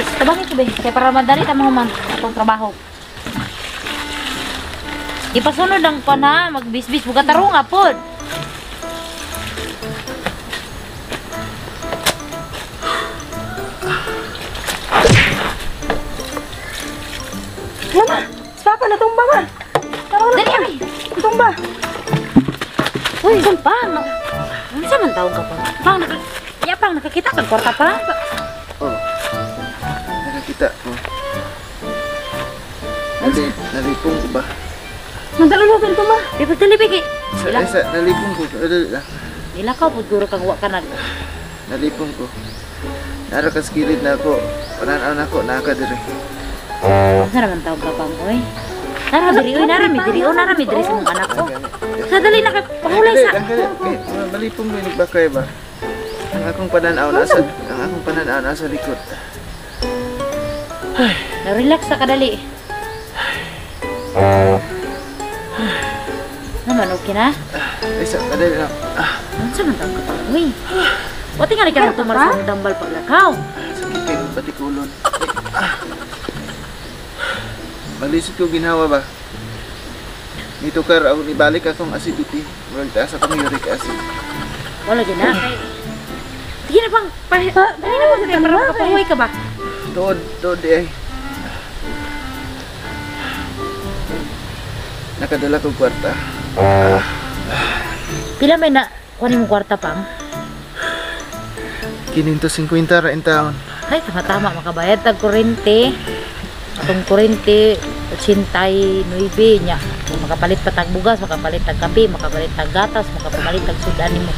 Grace, tabangin ko ba? Kaya para madali tama man itong trabaho. Ipasunod ang pa na, magbisbis, buka tarong apod. Mama, si Papa natumba ma. Dali, ay! Natumba. Uy, pang! Ano sa man tawag ka pa? Pang, nakakita ka, kwarta pa? Oh. Nakakita ko. Nalipong ko ba? Nandalo natin ito ma. Di ba talibig eh? Nalipong ko. Ila ka po, guro kang wak ka na. Nalipong ko. Nara ka skilid na ako. Pananaw na ako, nakadiri. Ano sa naman tawag ka pang, uy? Narami diri sa mga anak ko. Sa dali na kayo, pahulay sa... Malipong ko, nagbakay ba? Ang akong pananaw nasa likod. Na-relax na kadali. Naman, okay na? Isa, kadali lang. Ano sa man tawag ka pang, uy? Pati nga rin ka nang tumara sa dambal paglakaw. Sakit kayo, patikulon. Malisod ko ginawa ba? Nitukar ako, nibalik akong acidity. Walang taas akong uric acid. Wala dyan na. Sige na pang, dali na po sa para makapahuay ka ba? Tuod di ay. Nakadala kong kwarta. Pila may na, kunin mo kwarta pang? 550 ra in taon. Ay, tama-tama, makabayad tag kurente. Atong kurente, 89 niya. Makapalit pa tag bugas, makapalit tag kape, makapalit tag gatas, makapalit tag sudan mo.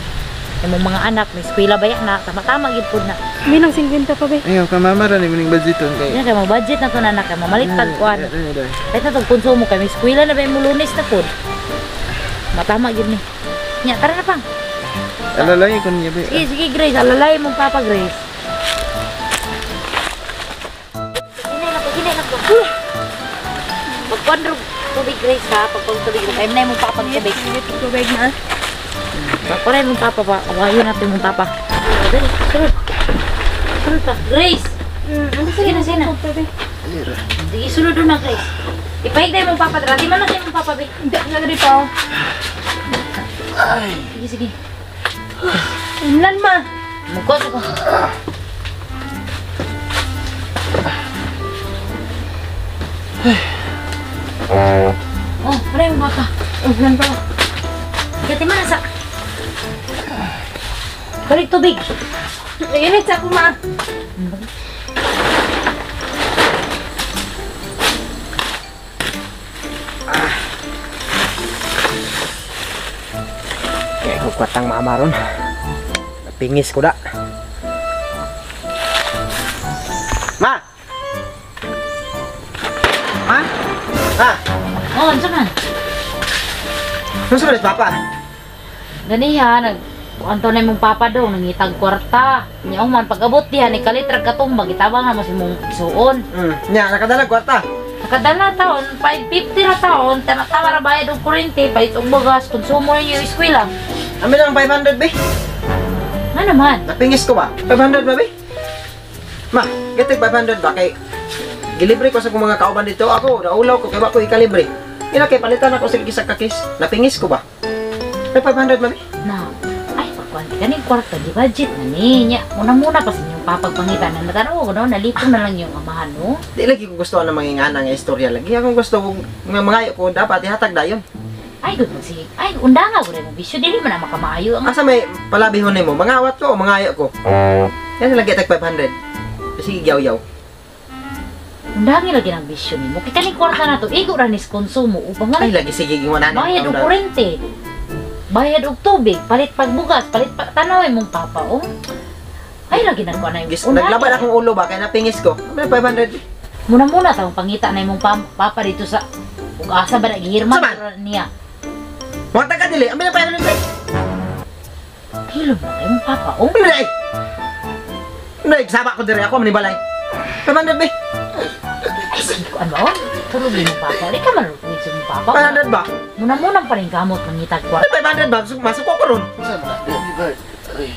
Yung mga anak, may eskwela bayak na, tama-tama gid pud na. Minang 50 pa be. Ayaw ka mamara ni muning budgeton kay. Yan kay budget na to na anak, mamalit tag kuan. Kahit na tag konsumo kay may eskwela na ba yung Lunes na pud. Matama gid ni. Nya, tara na pang. Alalay ko niya ba? Sige, Grace, alalay mong Papa Grace. Hinay na po. Pagkuandro tubig, Grace ha, pagkuandro tubig. Kaya na mong Papa tubig. Tubig na. Pagkuandro mong Papa pa. Awayin natin mong Papa. Dali, sunod. Sunod pa. Grace! Sige na. Alira. Sige, sunod doon na, Grace. Ipahig na mong Papa. Di man na kayo mong Papa, be. Hindi na dito. Sige. Inlan ma. Mugkos ako. Oh, pare mo Papa. Inlan pa. Gati man sa. Balik tubig. Init sa ako ma. Kaya ko kwatang maamaron. Napingis ko da. Ma! Ma? Ha? Oh, ansa man. Ano sa Papa? Ganiha, anto na mong Papa daw, nangitag kwarta. Nya man pag-abot diha ni kalitrag katumbag, itabang na mo si mong isuon. Nya, nakadala kwarta. Nakadala taon, 550 na taon, tama ra bayad og kuryente, palit og bagas, konsumo ninyo yung eskwela. Amin lang 500 be. Ano naman? Napingis ko ba? 500 ba be? Ma, getag 500 ba kay gilibre ko sa kong mga kauban dito. Ako, naulaw ko kay ba ko ikalibre. Ina kay palitan ako sa isa ka case. Napingis ko ba? May 500 ba be? Na, ay, pagkuhan kaning kwarta, di budget na niya. Muna pa sa inyong papagpangitan na natanaw, no? Nalipong na lang yung amahan, no? Di lagi ko gusto na mangingana nga istorya lagi. Ako gusto kong mga ko dapat ihatag dayon. Ay, good mo si, ay, undanga ko rin mo bisyo, dili man na makamaayo ang... Asa may palabihon nimo? Mangawat ko o mangayo ko? Yan lagi tag 500. Sige, yaw-yaw. Undangi lagi ng bisyo ni mo. Kaya kaning kwarta na to, igo ra nis konsumo. Upang nga, Ay, lagi sige giwanan. bayad og kurente. Bayad og tubig, palit pagbugas, palit tanawin mong Papa, oh. Ay, lagi na ko na yung... Naglaban akong ulo ba? Kaya napingis ko. May 500. Muna tawang pangita na yung Papa dito sa... Kung asa ba nagihirman Saman? niya. Mga taga dili. Amin na 500. Hilom na kayo mong Papa, oh. Hindi. Hindi, sama ko diri ako manibalay. 500 be. Ay, sige ko, ano? Tulogin mong Papa. Di ka malulugin sa mong Papa. 500 ba? Muna pa rin gamot mangitag kwarta. 500 ba? Masuk ko ron. Saan na? Di ba? Ay.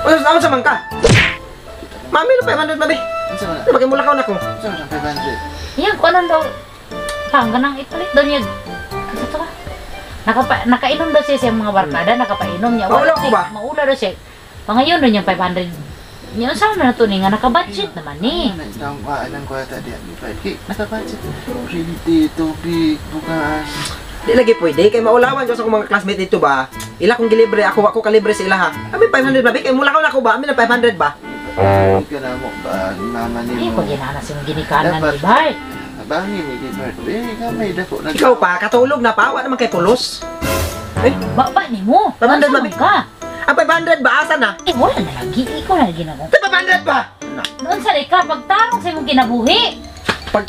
Ano sa man ka? Mami, no 500 babe. Ano sa Ano bagay mulakaw na ko? Ano sa 500? Yan, kung anong daw. Ganang ipalit daw niya. Ano to ba? Nakainom daw siya sa mga barkada, nakapainom niya. Maula ko ba? Maula daw siya. Pangayon daw niya 500. Yan, saan na to nga nakabudget naman eh. Ano na maanan ko ata diyan. Nakabudget. Printi, tubig, bukas. Di lagi pwede kay maulawan ko sa akong mga classmate dito ba. Ila kong gilibre ako kalibre sa ila ha. Kami 500 babe kay mulakaw na ko ba? Amin na 500 ba? Hindi ka na mo ba? Mama ni Ay, mo. pag ginana siyang ginikanan Dapat. ni Bart. Bangin ni Gilbert. Kamay dako na. Ikaw pa katulog na pa wa naman kay pulos. Baba ni mo. 500 Nasaan babe. ka? Ang 500 ba asa na? Eh, wala na lagi. Ikaw na lagi na ko. 500 ba? Na. Noon sa ka, pagtarong sa imong kinabuhi. Pag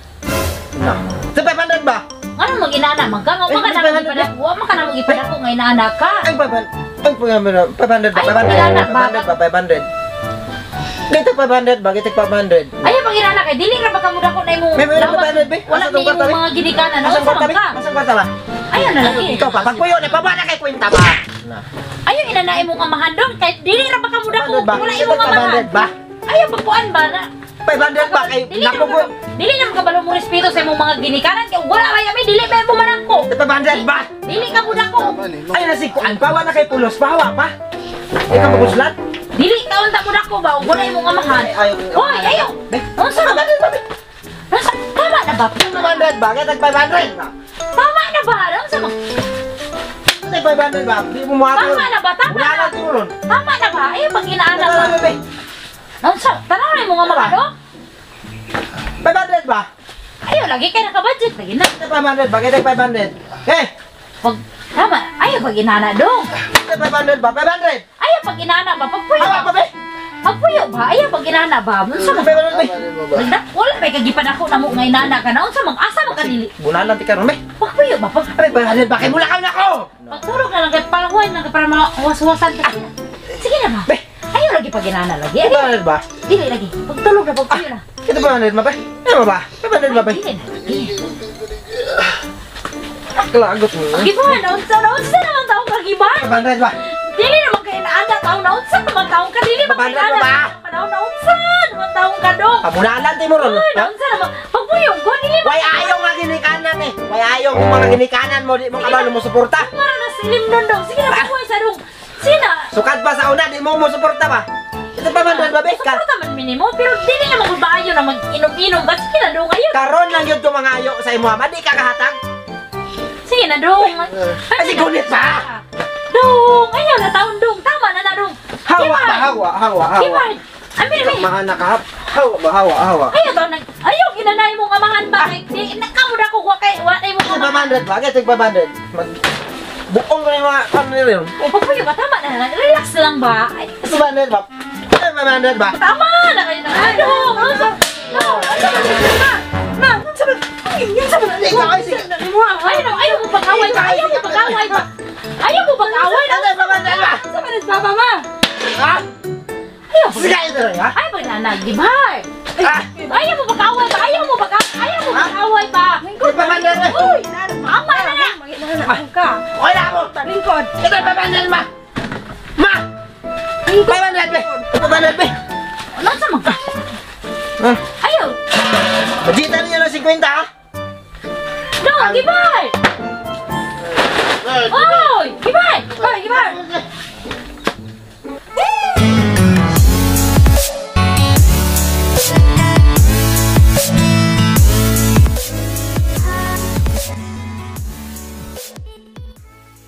na. 500 ba? Ano mag-inana? Magkangaw Ay, ka na may mag-ipadako. Wa man ka na mag-ipadako nga inaana ka. Ay 500 ba? Ay, 500 kilala ba? 500 ba? 500. Dito 500 ba? Dito 500. Ayaw mag-inana kay dili ra baka muda ko na imong May lawas. 500 ba? Wala Asa na tong kwarta, imong be? mga ginikanan. Asang Ano kwarta sa ba? ka? Asang kwarta ba? Ayaw na lagi. Ikaw pa pagpuyo na pabana kay kwenta ba? Na. Ayaw inana imong amahan doon kay dili ra baka muda ko. 500 ba? Wala Dito imong amahan. 500 ba? Ayaw pagpuan ba na? 500 ba kay Dili na nakupo? dili na makabalo mo respeto sa imong mga ginikanan kay wala ba yami dili ba mo manangko. 500 ba? Dili ka muda ko. Tama ni mo. Ay nasikuan pa wala kay pulos pa wa pa. Ikaw maguslat? Dili ka unta muda ko ba wala imong amahan. Ayaw. Hoy, ayaw. Unsa ba? Nasa tama na ba? 500 ba? Kaya 500 ba? Tama na ba? Unsa mo? Kaya 500 ba? Di mo mato. Tama na ba? Tama Wala na. na turon. Tama na ba? Ayaw pag inaana Wala ka. na be. Unsa? Tanaw na imong amahan do? 500 ba? Ayaw lagi kay naka-budget lagi na. Kaya 500 ba? Kaya 500. Eh, Pag tama, ayaw pag inaana do. kaya 500 ba? 500. Ayaw pag inaana ba? Pagpuyo Hawa pa ba? be. Pagpuyo ba? Ayaw pag inaana ba? Unsa man? 500 be. Tama ni mo ba? Wala may kagipan ako na mo nga inaana ka na. Unsa man? Asa man kanili? Bunalan ti karon be. Pagpuyo ba? Ay 500 ba? Kay mulakaw na ko. Pagturog na lang kay palawan lang kay para mawas-wasan ka. Sige na ba? Be. Ayaw lagi pag inaana lagi. Ayaw. 500 ba? Dili lagi. Pagtulog na pagpuyo na. Ito 500 ba be? Ano ba? 500 ba be? Dili na. Dili. Kalagot mo. Giban, unsa naman taong kagiban? 500 ba? Dili naman kay inaana taong na unsa naman taong ka dili ba kay Babanda inaana? ba? Panahon na unsa naman taong ka dong. Pamunalan ti mo ron. Ay, na unsa naman. Pagpuyo ko dili ba? Way ayaw nga ginikanan eh. Way ayaw kung mga ginikanan mo di mo kabalo mo suporta. Mara na silim nun dong. Sige na pagpuyo sa dong. Sina? Sukad pa sa una di mo mo suporta ba? Ito 500 ba be? Suporta man minimo pero dili naman kung maayo na mag-inom-inom. Ba sige na dong ayun. Karon lang yun mga ayo sa imo ama di ka kahatag. Sige na dong. Ay, gunit pa. Dong, ayaw na taon dong. Tama na dong. Hawa ba hawa. Kibar. Amin amin. Mga nakahap. Hawa ba hawa. Ayaw daw nag ayaw ginanay mong amahan ba? Di nakamod ako wa kay wa tay mong Ito amahan. 500 ba? Ito 500. Mag buong ko na yung mga ano nila yun. Pagpuyo ba tama na. Relax lang ba? Ay, Ito 500 ba? Ito 500 ba? tama na kayo na. Ano? Na, sabi, yung sabi, Ikaw ay sige. ayaw mo pag-away ba? Ayaw mo pag-away ba? Ayaw mo pag-away na. Ito 500 ba? Sabi na baba ma. Ha? Ayaw mo. Sige ito rin ha? Ayaw mo na nag-gibay. Ah! Ayaw mo pag-away ba? Ayaw mo pag-away ba? Ito 500 ba? Uy, tama na na. Wala mo! Lingkod. Ito 500 ba? Ma! 500 ba? Ito 500 ba? Ano sa mga? Ha? Ayaw. Bajitan niyo ng 50 ha? No, gibay. Oy, gibay. Oy, gibay.